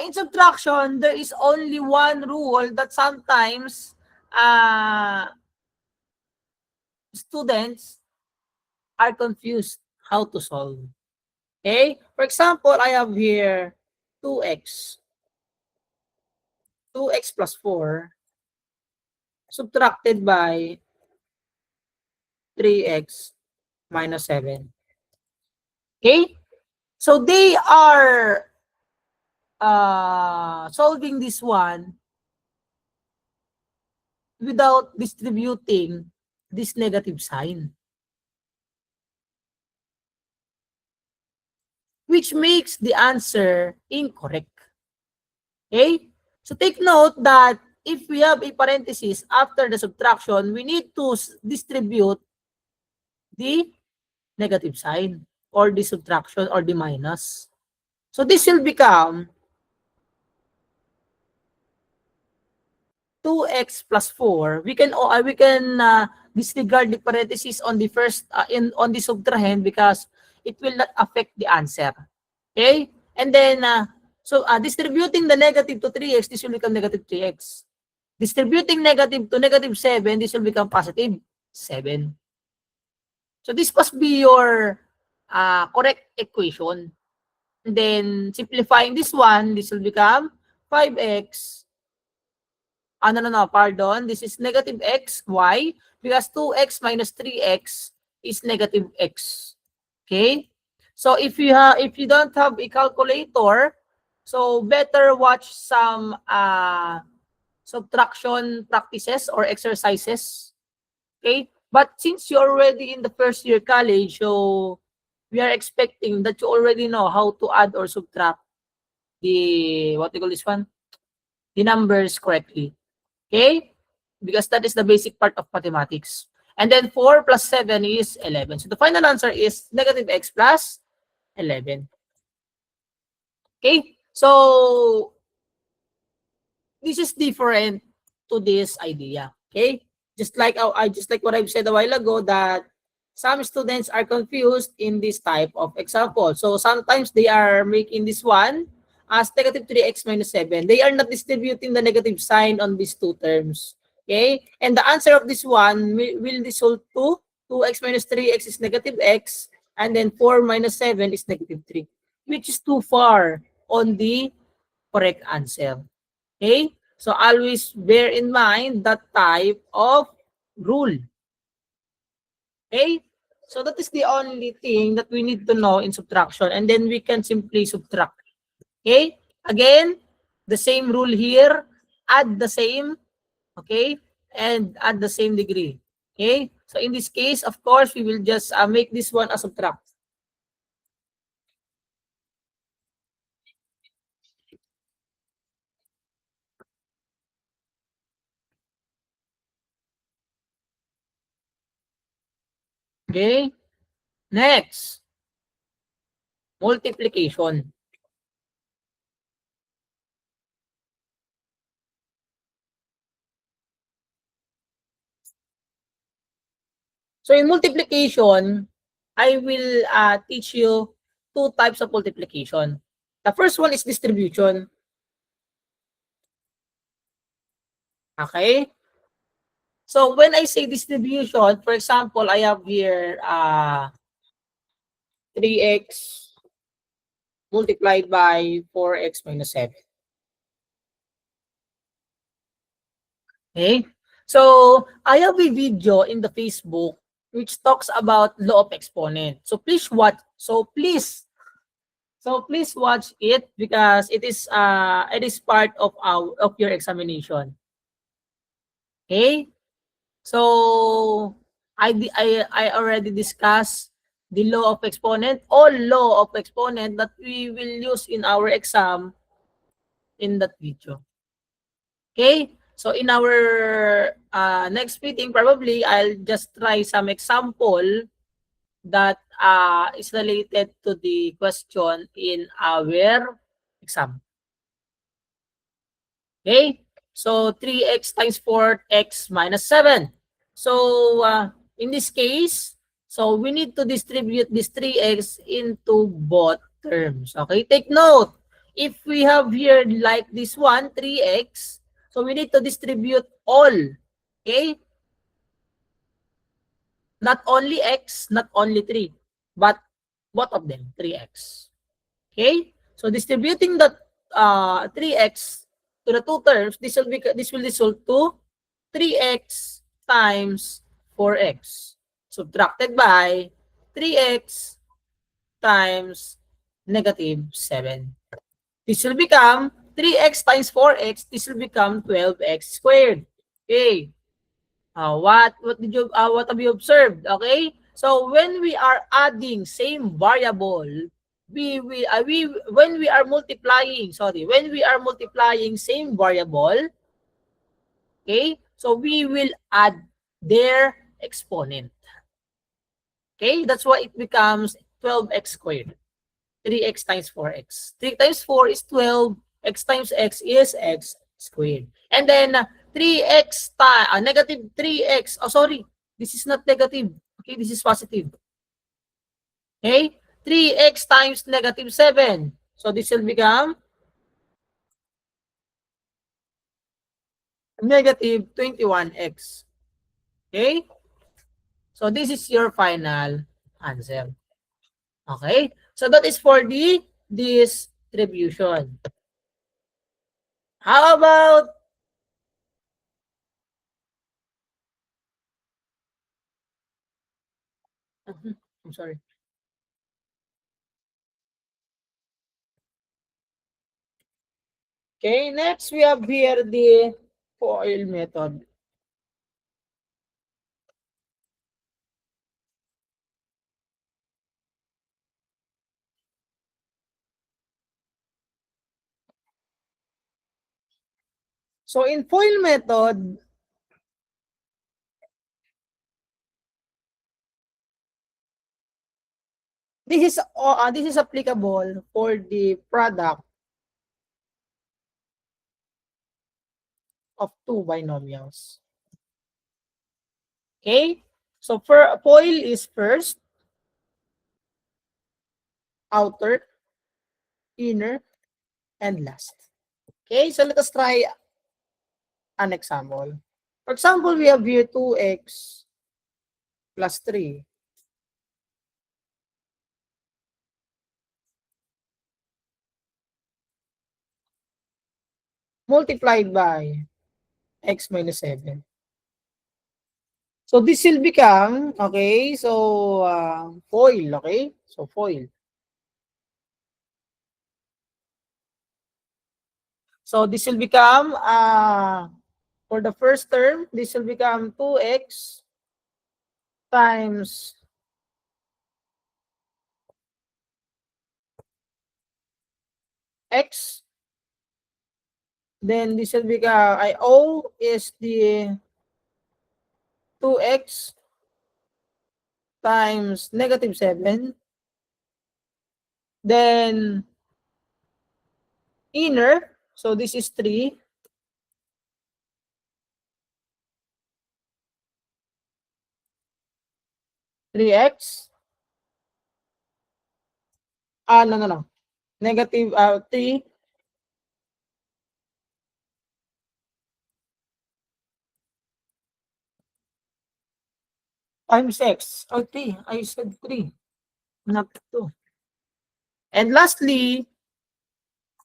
in subtraction, there is only one rule that sometimes students are confused how to solve. Okay? For example, I have here 2x. 2x plus 4 subtracted by 3x minus 7. Okay? So they are solving this one without distributing this negative sign, which makes the answer incorrect. Okay? So take note that if we have a parenthesis after the subtraction, we need to distribute the negative sign or the subtraction or the minus. So this will become 2x plus 4. We can disregard the parenthesis on the first on the subtrahend because it will not affect the answer. Okay? And then distributing the negative to 3x, this will become negative 3x. Distributing negative to negative 7, this will become positive 7. So this must be your correct equation. And then simplifying this one, this will become 5x. Pardon. This is negative x. Why? Because 2x minus 3x is negative x. Okay? So if you don't have a calculator, so better watch some subtraction practices or exercises. Okay? But since you're already in the first year college, so we are expecting that you already know how to add or subtract the, what do you call this one? The numbers correctly. Okay? Because that is the basic part of mathematics. And then 4 plus 7 is 11. So the final answer is negative x plus 11. Okay? So this is different to this idea. Okay? Just like what I've said a while ago, that some students are confused in this type of example. So sometimes they are making this one as negative 3x minus 7. They are not distributing the negative sign on these two terms. Okay? And the answer of this one will result to 2x minus 3x is negative x, and then 4 minus 7 is negative 3, which is too far on the correct answer. Okay? So always bear in mind that type of rule. Okay? So that is the only thing that we need to know in subtraction, and then we can simply subtract. Okay? Again, the same rule here, add the same, okay? And add the same degree. Okay? So in this case, of course, we will just make this one a subtract. Okay? Next, multiplication. So in multiplication, I will teach you two types of multiplication. The first one is distribution. Okay? So when I say distribution, for example, I have here 3x multiplied by 4x minus 7. Okay? So I have a video in the Facebook which talks about law of exponent. So please watch. Please watch it because it is part of your examination. Okay? So I already discussed the law of exponent, all law of exponent that we will use in our exam in that video. Okay? So in our next meeting, probably I'll just try some example that is related to the question in our exam. Okay? So 3x times 4x minus 7. So in this case, so we need to distribute this 3x into both terms. Okay? Take note. if we have here like this one, 3x, so we need to distribute all. Okay? Not only x, not only 3, but both of them, 3x. Okay? So distributing the 3x to the two terms, this will result to 3x times 4x subtracted by 3x times negative 7. This will become 3x times 4x. This will become 12x squared. Okay. What have you observed? Okay. So when we are adding same variable, when we are multiplying same variable, okay, so we will add their exponent. Okay, that's why it becomes 12x squared. 3x times 4x. 3 times 4 is 12. X times x is x squared. And then 3x negative 3x. Oh, sorry. This is not negative. Okay, this is positive. Okay? 3x times negative 7. So this will become negative 21x. Okay? So this is your final answer. Okay? So that is for the distribution. How about I'm sorry. Okay, next we have here the FOIL method. So in FOIL method, this is applicable for the product of two binomials. Okay? So for FOIL is first, outer, inner, and last. Okay, so let us try an example. For example, we have here 2x plus 3 multiplied by x minus 7. So this will become, okay, so FOIL, okay? So FOIL. So this will become, for the first term, this will become 2x times x. Then this will become, O is the 2x times negative 7. Then inner, so this is 3. 3x. No. Negative 3 times x. Oh, 3. I said 3. Not 2. And lastly,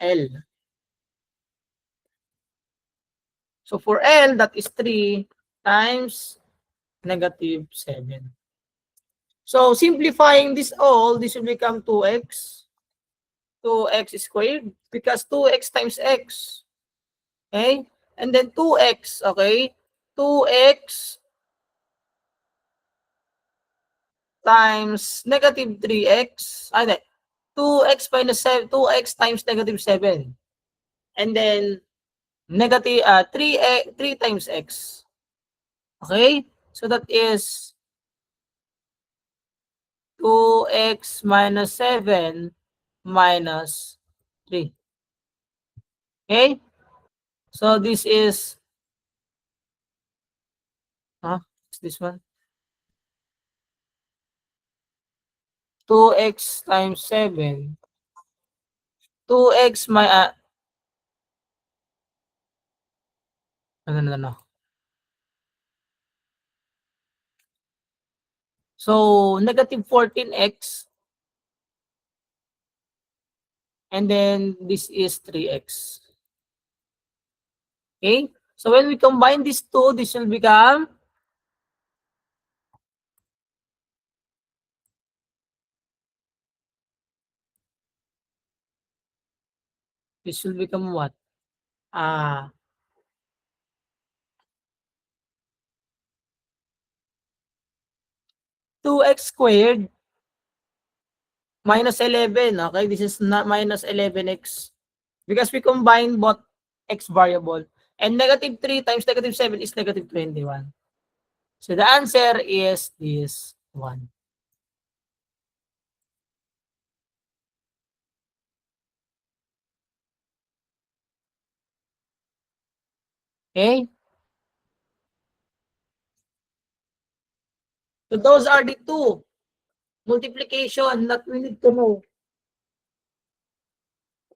L. So for L, that is 3 times negative 7. So simplifying this all, this will become 2x. 2x squared because 2x times x. Okay? And then 2x, okay? 2x times negative 3x. 2x minus 7, 2x times negative 7. And then negative 3 times x. Okay? So that is 2x minus 7 minus 3. Okay? So this is, what's this one? 2x times 7 2x my no. So negative 14x, and then this is 3x. Okay? So when we combine these two, this will become what? 2x squared minus 11. Okay, this is not minus 11x because we combine both x variable. And negative 3 times negative 7 is negative 21. So the answer is this one. Okay? So those are the two multiplication that we need to know.